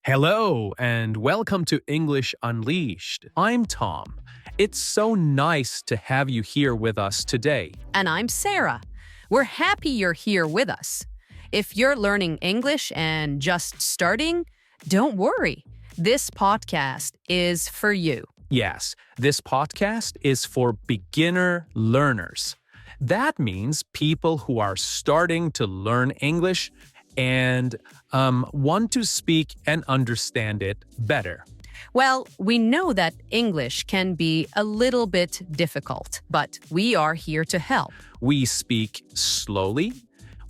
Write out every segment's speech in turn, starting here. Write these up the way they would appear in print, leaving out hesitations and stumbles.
Hello, and welcome to English Unleashed. I'm Tom. It's so nice to have you here with us today. And I'm Sarah. We're happy you're here with us. If you're learning English and just starting, don't worry. This podcast is for you. Yes, this podcast is for beginner learners. That means people who are starting to learn English and want to speak and understand it better. Well, we know that English can be a little bit difficult, but we are here to help. We speak slowly,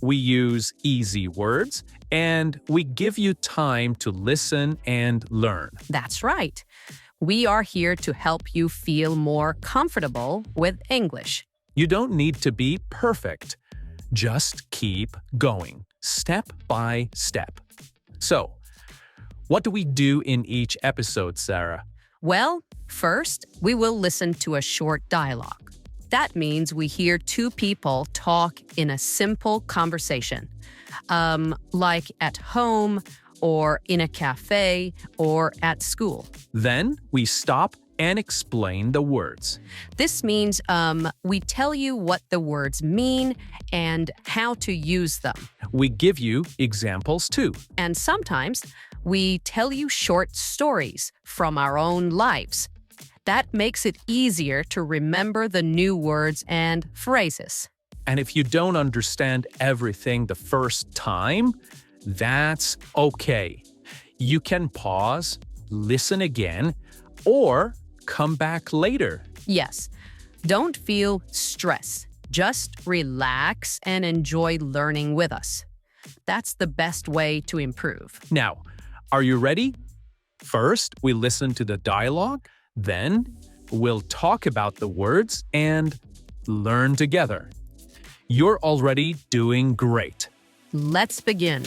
we use easy words, and we give you time to listen and learn. That's right. We are here to help you feel more comfortable with English. You don't need to be perfect. Just keep going, step by step. So, what do we do in each episode, Sarah? Well, first, we will listen to a short dialogue. That means we hear two people talk in a simple conversation, like at home or in a cafe or at school. Then we stop and explain the words. This means we tell you what the words mean and how to use them. We give you examples too. And sometimes we tell you short stories from our own lives. That makes it easier to remember the new words and phrases. And if you don't understand everything the first time, that's okay. You can pause, listen again, or come back later. Yes, don't feel stress. Just relax and enjoy learning with us. That's the best way to improve. Now, are you ready? First, we listen to the dialogue. Then, we'll talk about the words and learn together. You're already doing great. Let's begin.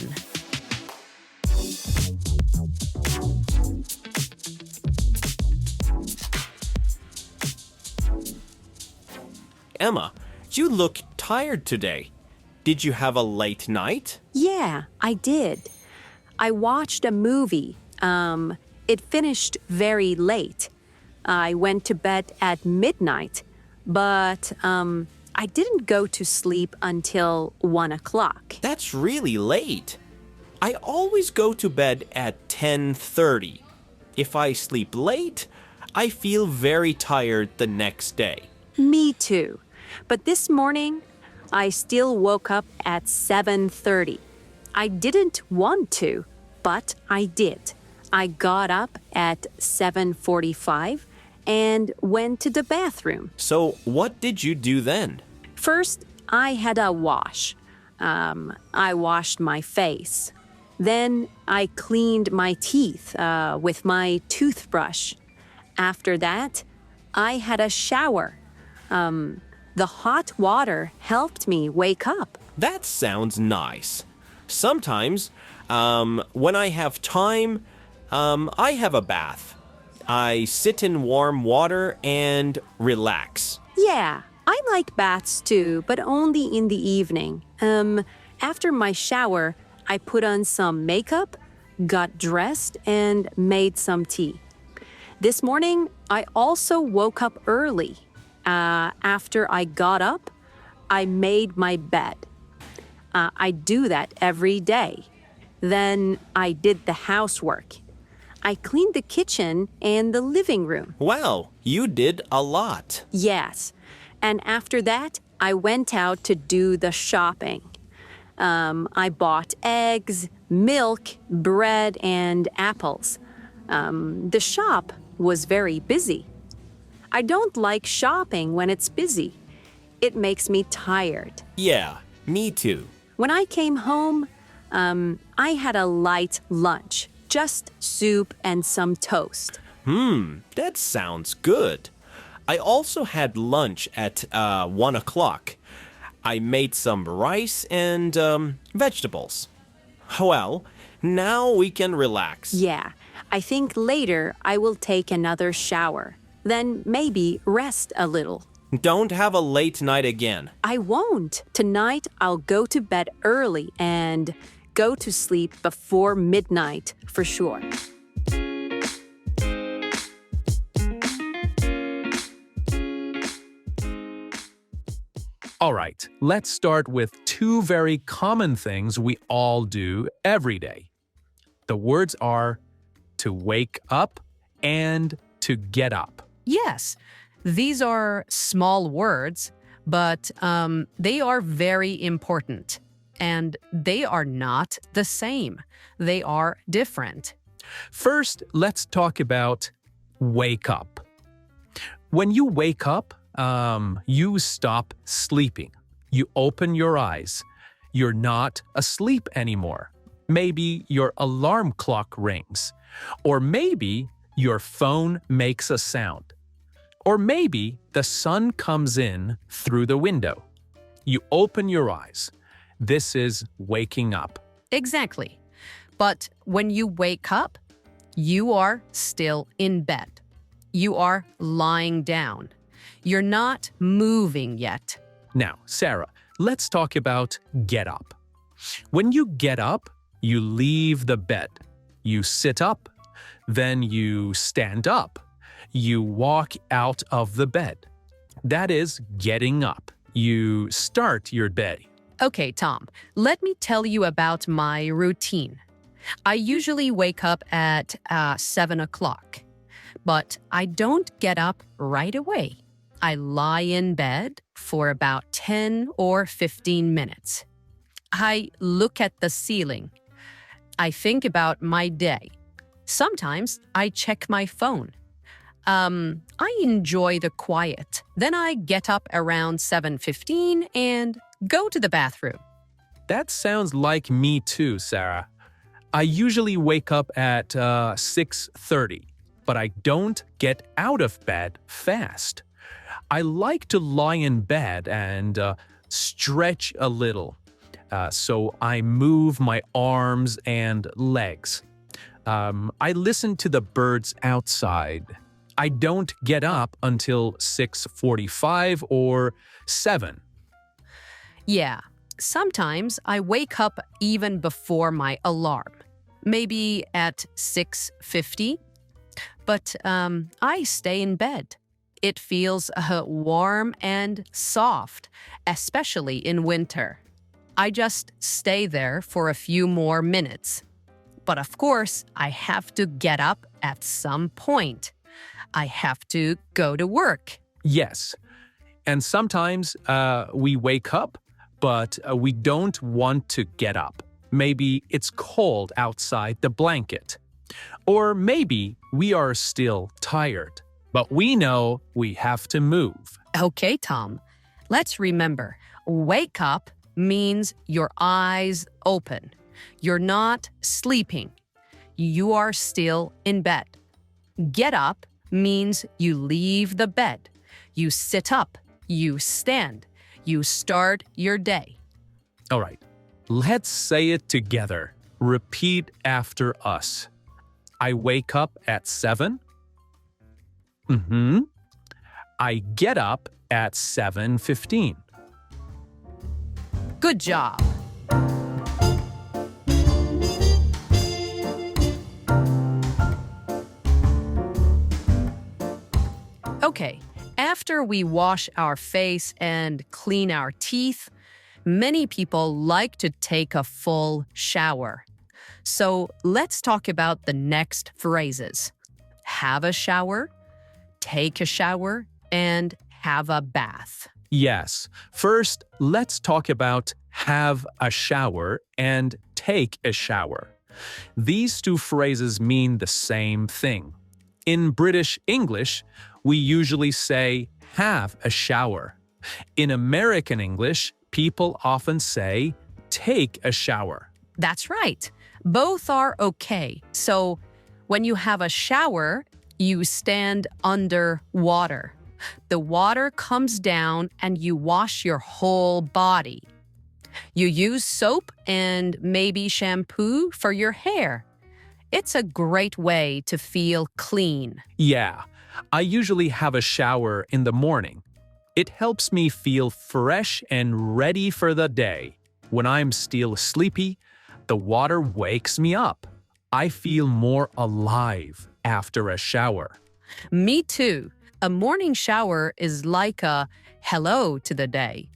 Emma, you look tired today. Did you have a late night? Yeah, I did. I watched a movie. It finished very late. I went to bed at midnight, but I didn't go to sleep until 1 o'clock. That's really late. I always go to bed at 10:30. If I sleep late, I feel very tired the next day. Me too. But this morning, I still woke up at 7:30. I didn't want to, but I did. I got up at 7:45 and went to the bathroom. So, what did you do then? First, I had a wash. I washed my face. Then I cleaned my teeth with my toothbrush. After that, I had a shower. The hot water helped me wake up. That sounds nice. Sometimes, when I have time, I have a bath. I sit in warm water and relax. Yeah, I like baths too, but only in the evening. After my shower, I put on some makeup, got dressed, and made some tea. This morning, I also woke up early. After I got up, I made my bed. I do that every day. Then I did the housework. I cleaned the kitchen and the living room. Wow, you did a lot. Yes. And after that, I went out to do the shopping. I bought eggs, milk, bread, and apples. The shop was very busy. I don't like shopping when it's busy. It makes me tired. Yeah, me too. When I came home, I had a light lunch, just soup and some toast. That sounds good. I also had lunch at 1 o'clock. I made some rice and vegetables. Well, now we can relax. Yeah, I think later I will take another shower. Then maybe rest a little. Don't have a late night again. I won't. Tonight I'll go to bed early and go to sleep before midnight for sure. All right, let's start with two very common things we all do every day. The words are to wake up and to get up. Yes, these are small words, but they are very important. And they are not the same. They are different. First, let's talk about wake up. When you wake up, you stop sleeping. You open your eyes. You're not asleep anymore. Maybe your alarm clock rings. Or maybe your phone makes a sound. Or maybe the sun comes in through the window. You open your eyes. This is waking up. Exactly. But when you wake up, you are still in bed. You are lying down. You're not moving yet. Now, Sarah, let's talk about get up. When you get up, you leave the bed. You sit up. Then you stand up. You walk out of the bed. That is getting up. You start your day. Okay, Tom, let me tell you about my routine. I usually wake up at 7 o'clock, but I don't get up right away. I lie in bed for about 10 or 15 minutes. I look at the ceiling. I think about my day. Sometimes I check my phone. I enjoy the quiet. Then I get up around 7:15 and go to the bathroom. That sounds like me too, Sarah. I usually wake up at 6:30, but I don't get out of bed fast. I like to lie in bed and stretch a little. So I move my arms and legs. I listen to the birds outside. I don't get up until 6:45 or 7. Yeah, sometimes I wake up even before my alarm, maybe at 6:50. But I stay in bed. It feels warm and soft, especially in winter. I just stay there for a few more minutes. But of course, I have to get up at some point. I have to go to work. Yes, and sometimes we wake up, but we don't want to get up. Maybe it's cold outside the blanket. Or maybe we are still tired, but we know we have to move. Okay, Tom, let's remember, wake up means your eyes open. You're not sleeping. You are still in bed. Get up means you leave the bed. You sit up. You stand. You start your day. All right, let's say it together. Repeat after us. I wake up at 7. I get up at 7:15. Good job. Okay, after we wash our face and clean our teeth, many people like to take a full shower. So let's talk about the next phrases. Have a shower, take a shower, and have a bath. Yes, first, let's talk about have a shower and take a shower. These two phrases mean the same thing. In British English, we usually say have a shower. In American English, people often say take a shower. That's right. Both are okay. So when you have a shower, you stand under water. The water comes down and you wash your whole body. You use soap and maybe shampoo for your hair. It's a great way to feel clean. Yeah, I usually have a shower in the morning. It helps me feel fresh and ready for the day. When I'm still sleepy, The water wakes me up. I feel more alive after a shower. Me too. A morning shower is like a hello to the day.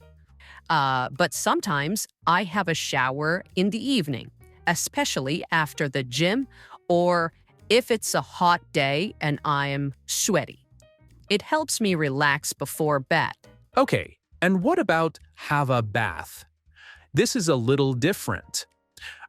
But sometimes I have a shower in the evening, especially after the gym or if it's a hot day and I am sweaty. It helps me relax before bed. Okay, and what about have a bath? This is a little different.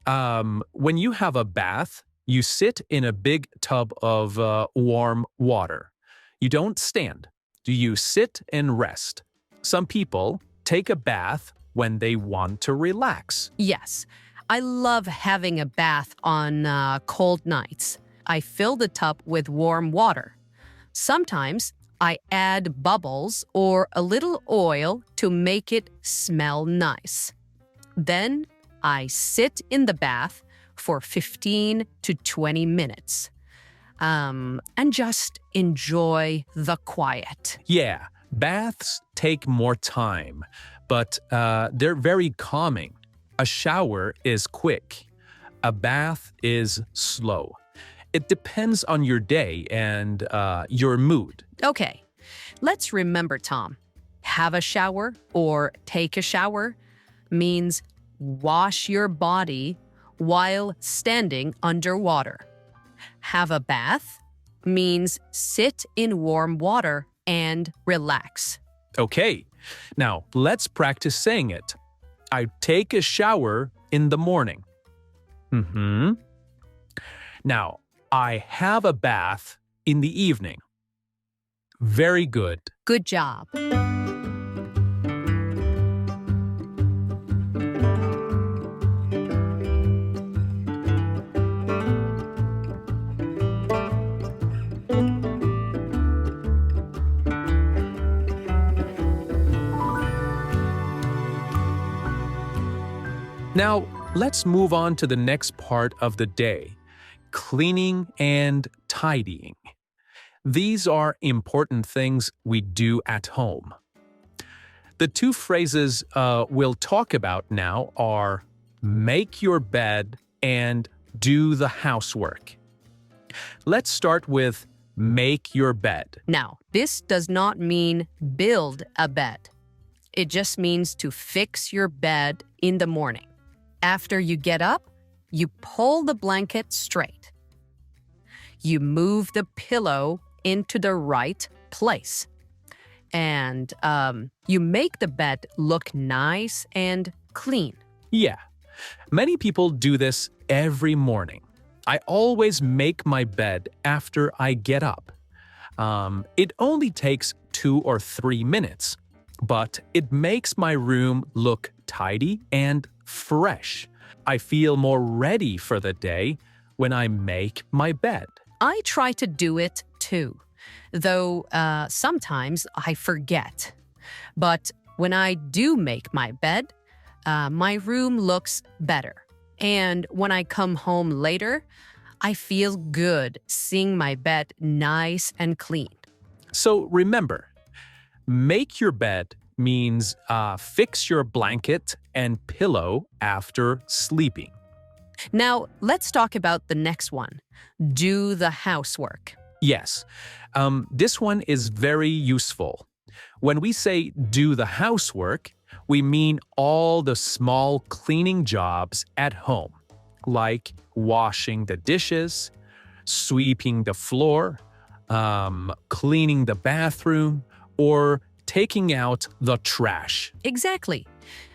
When you have a bath, you sit in a big tub of warm water. You don't stand. You sit and rest. Some people take a bath when they want to relax. Yes, I love having a bath on cold nights. I fill the tub with warm water. Sometimes I add bubbles or a little oil to make it smell nice. Then I sit in the bath for 15 to 20 minutes and just enjoy the quiet. Yeah, baths take more time, but they're very calming. A shower is quick. A bath is slow. It depends on your day and your mood. Okay, let's remember, Tom. Have a shower or take a shower means wash your body while standing underwater. Have a bath means sit in warm water and relax. Okay, now let's practice saying it. I take a shower in the morning. Now, I have a bath in the evening. Very good. Good job. Now, let's move on to the next part of the day, cleaning and tidying. These are important things we do at home. The two phrases we'll talk about now are make your bed and do the housework. Let's start with make your bed. Now, this does not mean build a bed. It just means to fix your bed in the morning. After you get up, you pull the blanket straight. You move the pillow into the right place. And you make the bed look nice and clean. Yeah, many people do this every morning. I always make my bed after I get up. It only takes 2 or 3 minutes, but it makes my room look tidy and fresh. I feel more ready for the day when I make my bed. I try to do it too, though sometimes I forget. But when I do make my bed, my room looks better. And when I come home later, I feel good seeing my bed nice and clean. So remember, make your bed means fix your blanket and pillow after sleeping. Now, let's talk about the next one. Do the housework. Yes, this one is very useful. When we say do the housework, we mean all the small cleaning jobs at home, like washing the dishes, sweeping the floor, cleaning the bathroom, or taking out the trash. Exactly.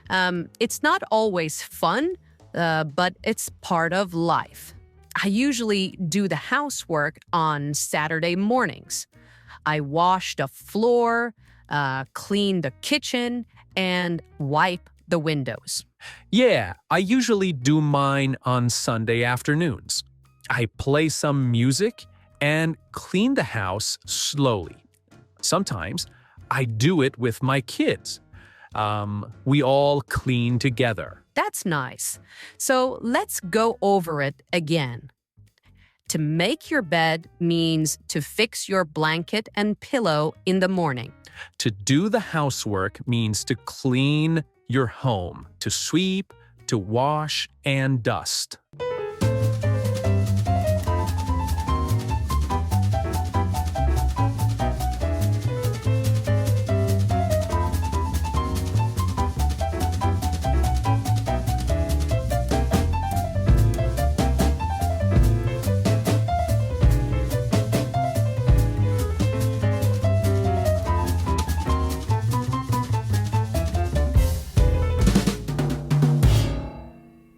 It's not always fun, but it's part of life. I usually do the housework on Saturday mornings. I wash the floor, clean the kitchen, and wipe the windows. Yeah, I usually do mine on Sunday afternoons. I play some music and clean the house slowly. Sometimes I do it with my kids. We all clean together. That's nice. So let's go over it again. To make your bed means to fix your blanket and pillow in the morning. To do the housework means to clean your home, to sweep, to wash and dust.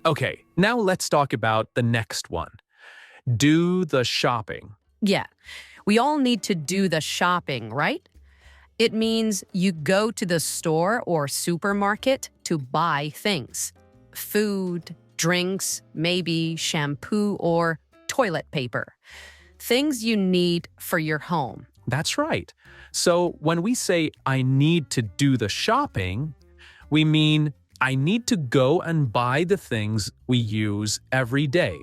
Okay, now let's talk about the next one. Do the shopping. Yeah, we all need to do the shopping, right? It means you go to the store or supermarket to buy things. Food, drinks, maybe shampoo or toilet paper. Things you need for your home. That's right. So when we say I need to do the shopping, we mean I need to go and buy the things we use every day.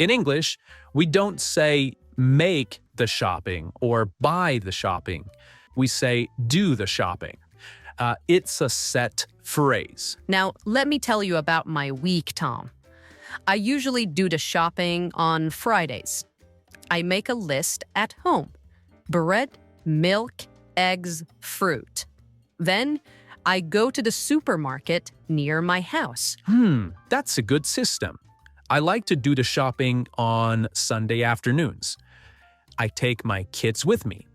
In English, we don't say make the shopping or buy the shopping. We say do the shopping. It's a set phrase. Now, let me tell you about my week, Tom. I usually do the shopping on Fridays. I make a list at home. Bread, milk, eggs, fruit. Then I go to the supermarket near my house. That's a good system. I like to do the shopping on Sunday afternoons. I take my kids with me.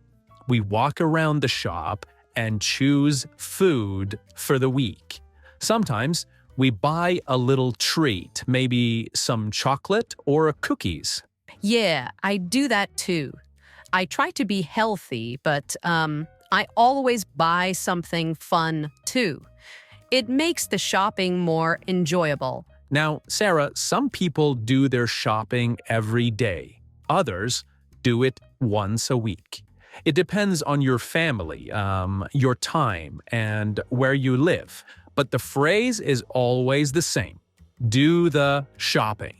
We walk around the shop and choose food for the week. Sometimes we buy a little treat, maybe some chocolate or cookies. Yeah, I do that too. I try to be healthy, but I always buy something fun too. It makes the shopping more enjoyable. Now, Sarah, some people do their shopping every day. Others do it once a week. It depends on your family, your time, and where you live. But the phrase is always the same. Do the shopping.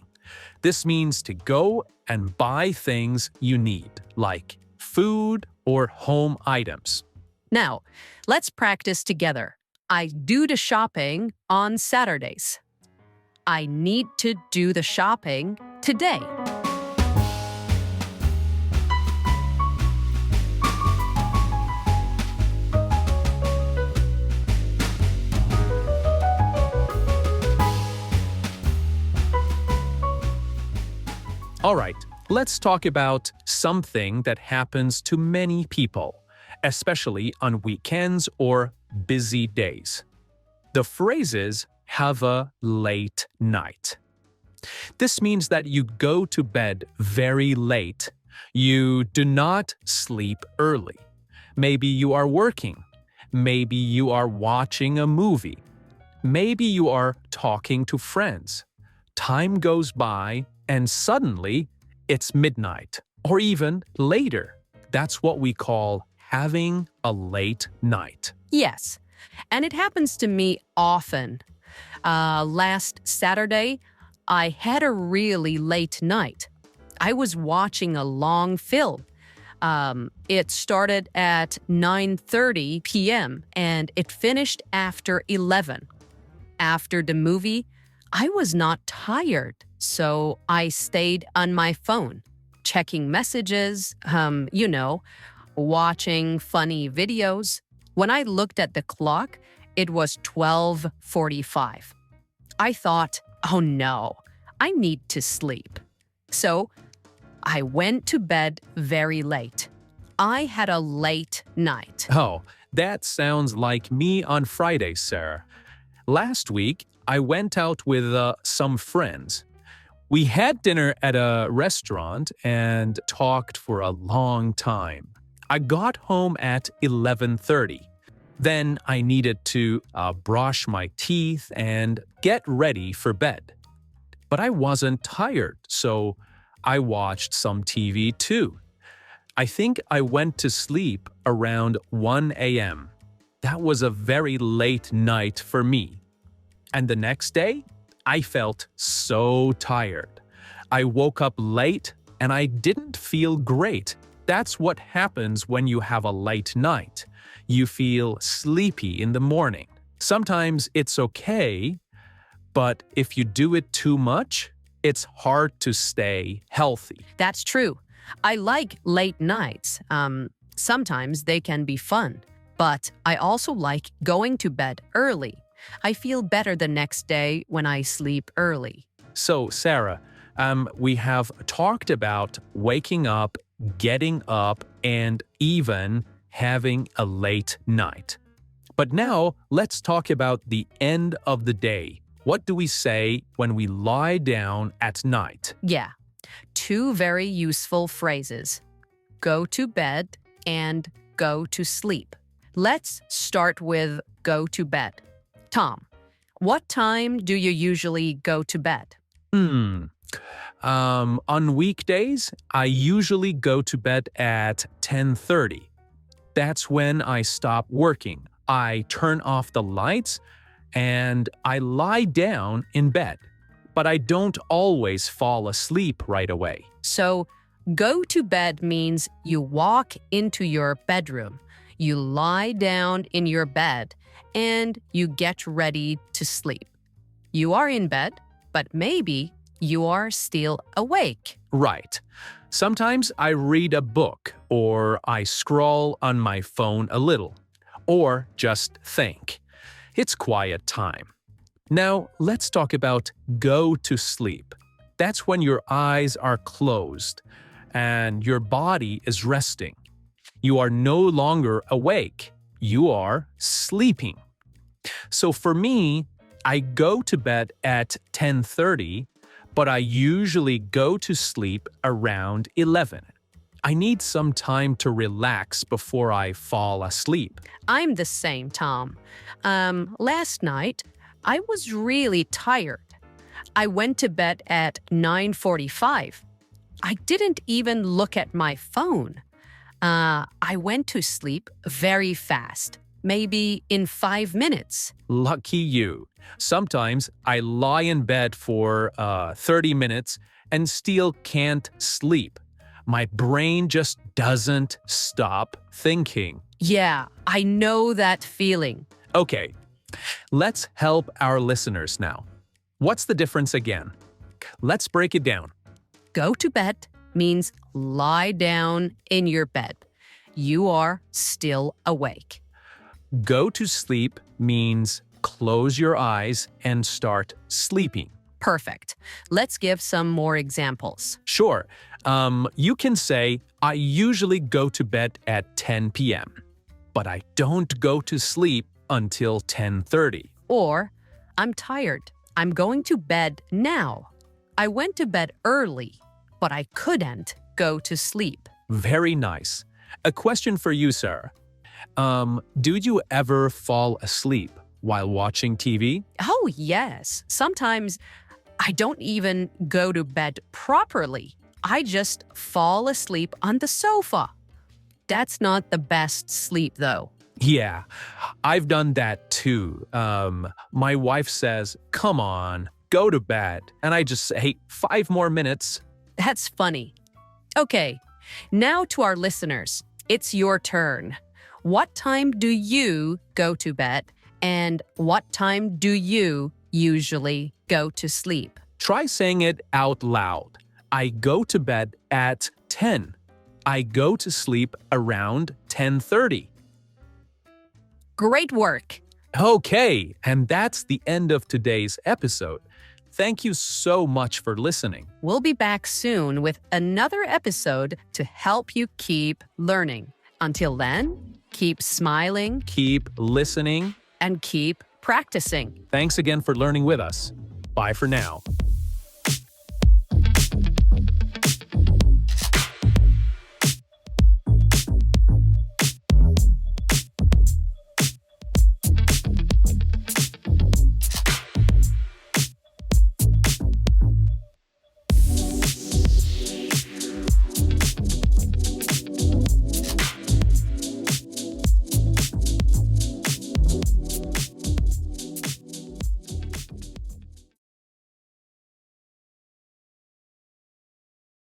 This means to go and buy things you need, like food or home items. Now, let's practice together. I do the shopping on Saturdays. I need to do the shopping today. All right, let's talk about something that happens to many people, especially on weekends or busy days. The phrase is have a late night. This means that you go to bed very late. You do not sleep early. Maybe you are working. Maybe you are watching a movie. Maybe you are talking to friends. Time goes by and suddenly it's midnight or even later. That's what we call having a late night. Yes, and it happens to me often. Last Saturday, I had a really late night. I was watching a long film. It started at 9:30 p.m. and it finished after 11. After the movie, I was not tired, so I stayed on my phone, checking messages, watching funny videos. When I looked at the clock, it was 12:45. I thought, oh no, I need to sleep. So I went to bed very late. I had a late night. Oh, that sounds like me on Friday, Sarah. Last week, I went out with some friends. We had dinner at a restaurant and talked for a long time. I got home at 11:30. Then I needed to brush my teeth and get ready for bed. But I wasn't tired, so I watched some TV too. I think I went to sleep around 1 a.m. That was a very late night for me. And the next day, I felt so tired. I woke up late and I didn't feel great. That's what happens when you have a late night. You feel sleepy in the morning. Sometimes it's okay, But if you do it too much, it's hard to stay healthy. That's true. I like late nights. Sometimes they can be fun. But I also like going to bed early. I feel better the next day when I sleep early. So, Sarah, we have talked about waking up, getting up, and even having a late night. But now, let's talk about the end of the day. What do we say when we lie down at night? Yeah, two very useful phrases. Go to bed and go to sleep. Let's start with go to bed. Tom, what time do you usually go to bed? On weekdays, I usually go to bed at 10:30. That's when I stop working. I turn off the lights and I lie down in bed. But I don't always fall asleep right away. So, go to bed means you walk into your bedroom, you lie down in your bed, and you get ready to sleep. You are in bed, but maybe you are still awake. Right. Sometimes I read a book or I scroll on my phone a little, or just think. It's quiet time. Now, let's talk about go to sleep. That's when your eyes are closed and your body is resting. You are no longer awake. You are sleeping. So for me, I go to bed at 10:30, but I usually go to sleep around 11. I need some time to relax before I fall asleep. I'm the same, Tom. Last night, I was really tired. I went to bed at 9:45. I didn't even look at my phone. I went to sleep very fast, maybe in 5 minutes. Lucky you. Sometimes I lie in bed for 30 minutes and still can't sleep. My brain just doesn't stop thinking. Yeah, I know that feeling. Okay, let's help our listeners now. What's the difference again? Let's break it down. Go to bed means lie down in your bed. You are still awake. Go to sleep means close your eyes and start sleeping. Perfect. Let's give some more examples. Sure. You can say, I usually go to bed at 10 p.m., but I don't go to sleep until 10:30. Or, I'm tired. I'm going to bed now. I went to bed early, but I couldn't go to sleep. Very nice. A question for you, Sarah. Do you ever fall asleep while watching TV? Oh, yes. Sometimes I don't even go to bed properly. I just fall asleep on the sofa. That's not the best sleep, though. Yeah, I've done that too. My wife says, come on, go to bed. And I just say, 5 more minutes. That's funny. Okay, now to our listeners. It's your turn. What time do you go to bed? And what time do you usually go to sleep? Try saying it out loud. I go to bed at 10. I go to sleep around 10:30. Great work. Okay, and that's the end of today's episode. Thank you so much for listening. We'll be back soon with another episode to help you keep learning. Until then, keep smiling Keep listening. and keep practicing. Thanks again for learning with us. Bye for now.